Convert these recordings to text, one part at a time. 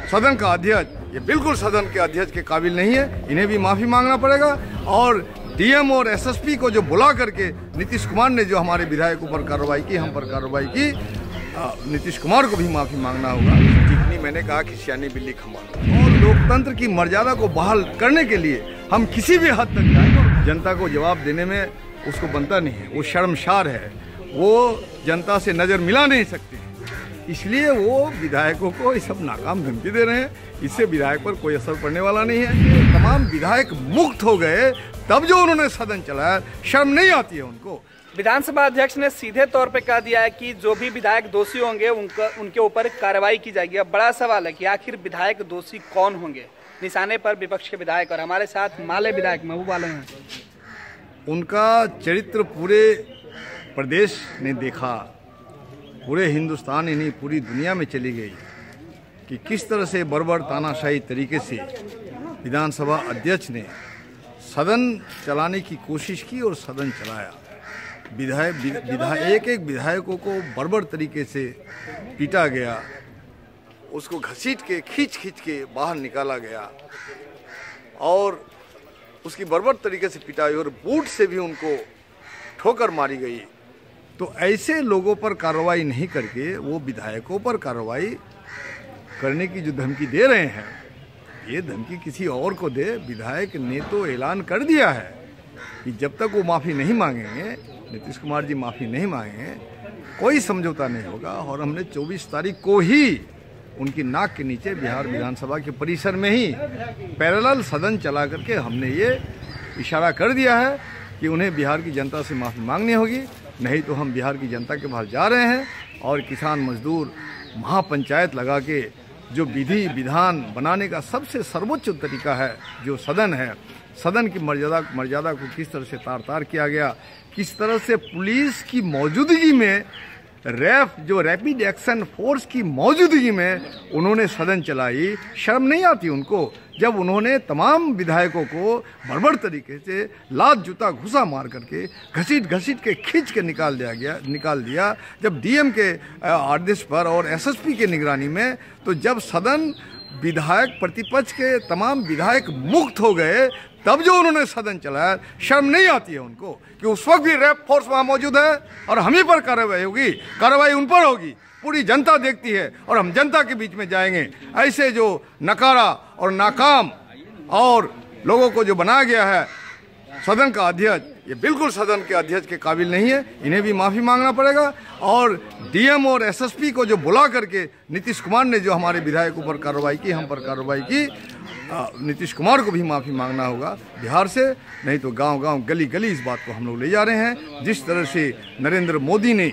सदन का अध्यक्ष ये बिल्कुल सदन के अध्यक्ष के काबिल नहीं है, इन्हें भी माफ़ी मांगना पड़ेगा। और डीएम और एसएसपी को जो बुला करके नीतीश कुमार ने जो हमारे विधायकों पर कार्रवाई की, हम पर कार्रवाई की, नीतीश कुमार को भी माफ़ी मांगना होगा। जितनी मैंने कहा कि सियानी बिल्ली खंभा। और लोकतंत्र की मर्यादा को बहाल करने के लिए हम किसी भी हद तक जाएंगे। जनता को जवाब देने में उसको बनता नहीं है, वो शर्मसार है, वो जनता से नज़र मिला नहीं सकते, इसलिए वो विधायकों को ये सब नाकाम धमकी दे रहे हैं। इससे विधायक पर कोई असर पड़ने वाला नहीं है। तमाम विधायक मुक्त हो गए तब जो उन्होंने सदन चलाया, शर्म नहीं आती है उनको। विधानसभा अध्यक्ष ने सीधे तौर पे कह दिया है कि जो भी विधायक दोषी होंगे उनके ऊपर कार्रवाई की जाएगी। अब बड़ा सवाल है कि आखिर विधायक दोषी कौन होंगे। निशाने पर विपक्ष के विधायक और हमारे साथ माले विधायक महबूब आलम हैं। उनका चरित्र पूरे प्रदेश ने देखा, पूरे हिंदुस्तान ही नहीं पूरी दुनिया में चली गई कि किस तरह से बर्बर तानाशाही तरीके से विधानसभा अध्यक्ष ने सदन चलाने की कोशिश की और सदन चलाया। एक विधायकों को बर्बर तरीके से पीटा गया, उसको घसीट के खींच के बाहर निकाला गया और उसकी बर्बर तरीके से पिटाई और बूट से भी उनको ठोकर मारी गई। तो ऐसे लोगों पर कार्रवाई नहीं करके वो विधायकों पर कार्रवाई करने की जो धमकी दे रहे हैं, ये धमकी किसी और को दे। विधायक ने तो ऐलान कर दिया है कि जब तक वो माफ़ी नहीं मांगेंगे, नीतीश कुमार जी माफ़ी नहीं मांगेंगे, कोई समझौता नहीं होगा। और हमने 24 तारीख को ही उनकी नाक के नीचे बिहार विधानसभा के परिसर में ही पैरेलल सदन चला करके हमने ये इशारा कर दिया है कि उन्हें बिहार की जनता से माफ़ी मांगनी होगी, नहीं तो हम बिहार की जनता के बाहर जा रहे हैं और किसान मजदूर महापंचायत लगा के जो विधि विधान बनाने का सबसे सर्वोच्च तरीका है, जो सदन है, सदन की मर्यादा को किस तरह से तार किया गया, किस तरह से पुलिस की मौजूदगी में रैपिड एक्शन फोर्स की मौजूदगी में उन्होंने सदन चलाई। शर्म नहीं आती उनको जब उन्होंने तमाम विधायकों को बर्बर तरीके से लात जूता घुसा मार करके घसीट के खींच के निकाल दिया। जब डीएम के आदेश पर और एसएसपी के निगरानी में, तो जब सदन विधायक प्रतिपक्ष के तमाम विधायक मुक्त हो गए तब जो उन्होंने सदन चलाया, शर्म नहीं आती है उनको कि उस वक्त भी रैप फोर्स वहाँ मौजूद है और हम ही पर कार्रवाई होगी, कार्रवाई उन पर होगी। पूरी जनता देखती है और हम जनता के बीच में जाएंगे। ऐसे जो नकारा और नाकाम और लोगों को जो बनाया गया है सदन का अध्यक्ष, ये बिल्कुल सदन के अध्यक्ष के काबिल नहीं है, इन्हें भी माफ़ी मांगना पड़ेगा। और डीएम और एसएसपी को जो बुला करके नीतीश कुमार ने जो हमारे विधायकों पर कार्रवाई की, हम पर कार्रवाई की, नीतीश कुमार को भी माफ़ी मांगना होगा बिहार से, नहीं तो गांव गली इस बात को हम लोग ले जा रहे हैं। जिस तरह से नरेंद्र मोदी ने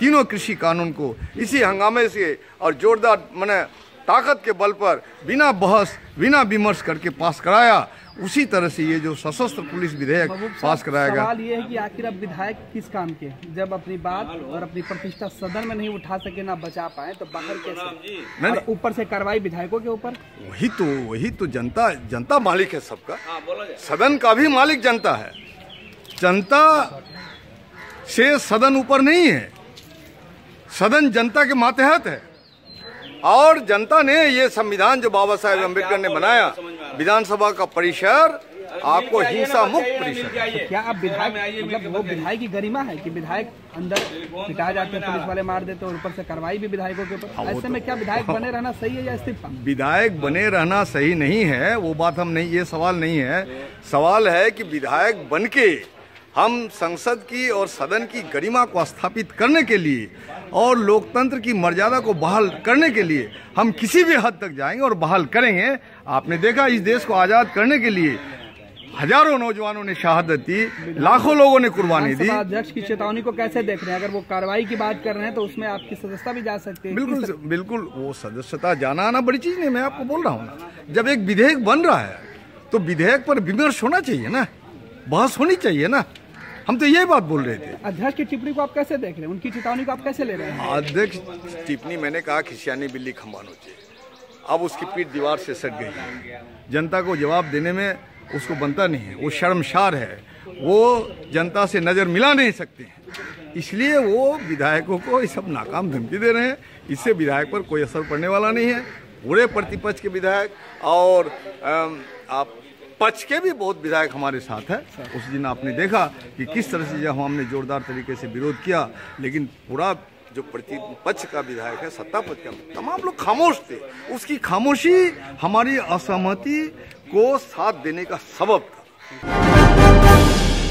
तीनों कृषि कानून को इसी हंगामे से और जोरदार माने ताकत के बल पर बिना बहस बिना विमर्श करके पास कराया, उसी तरह से ये जो सशस्त्र पुलिस विधेयक पास कराएगा। सवाल ये है कि आखिर अब विधायक किस काम के, जब अपनी बात और अपनी प्रतिष्ठा सदन में नहीं उठा सके, ना बचा पाए, तो बाहर कैसे? और ऊपर से कार्रवाई विधायकों के ऊपर। वही तो जनता मालिक है सबका, सदन का भी मालिक जनता है। जनता से सदन ऊपर नहीं है, सदन जनता के मातहत है। और जनता ने ये संविधान जो बाबा साहेब अम्बेडकर ने बनाया, विधानसभा का परिसर आपको हिंसा मुक्त परिसर। तो क्या आप विधायक, मतलब वो विधायक की गरिमा है कि विधायक अंदर पिटाए जाते हैं, पुलिस वाले मार देते हैं और ऊपर से कार्रवाई भी विधायकों के ऊपर। ऐसे में क्या विधायक बने रहना सही है या इस्तीफा? विधायक बने रहना सही नहीं है, वो बात हम नहीं, ये सवाल नहीं है। सवाल है कि विधायक बन के हम संसद की और सदन की गरिमा को स्थापित करने के लिए और लोकतंत्र की मर्यादा को बहाल करने के लिए हम किसी भी हद तक जाएंगे और बहाल करेंगे। आपने देखा इस देश को आज़ाद करने के लिए हजारों नौजवानों ने शहादत दी, लाखों लोगों ने कुर्बानी दी। अध्यक्ष की चेतावनी को कैसे देख रहे हैं? अगर वो कार्रवाई की बात कर रहे हैं तो उसमें आपकी सदस्यता भी जा सकती है। बिल्कुल वो सदस्यता जाना आना बड़ी चीज नहीं, मैं आपको बोल रहा हूँ ना। जब एक विधेयक बन रहा है तो विधेयक पर विमर्श होना चाहिए ना, बहस होनी चाहिए ना। हम तो यही बात बोल रहे थे। अध्यक्ष की टिप्पणी को आप कैसे देख रहे हैं? उनकी चेतावनी को आप कैसे ले रहे हैं? अध्यक्ष टिप्पणी, मैंने कहा कि सियानी बिल्ली खंभा नोचे, अब उसकी पीठ दीवार से सट गई है। जनता को जवाब देने में उसको बनता नहीं है, वो शर्मसार है, वो जनता से नज़र मिला नहीं सकते हैं, इसलिए वो विधायकों को ये सब नाकाम धमकी दे रहे हैं। इससे विधायक पर कोई असर पड़ने वाला नहीं है। पूरे प्रतिपक्ष के विधायक और आप पक्ष के भी बहुत विधायक हमारे साथ है। उस दिन आपने देखा कि किस तरह से जब हमने जोरदार तरीके से विरोध किया, लेकिन पूरा जो प्रतिपक्ष का विधायक है, सत्ता पक्ष का, तमाम लोग खामोश थे। उसकी खामोशी हमारी असहमति को साथ देने का सबब था।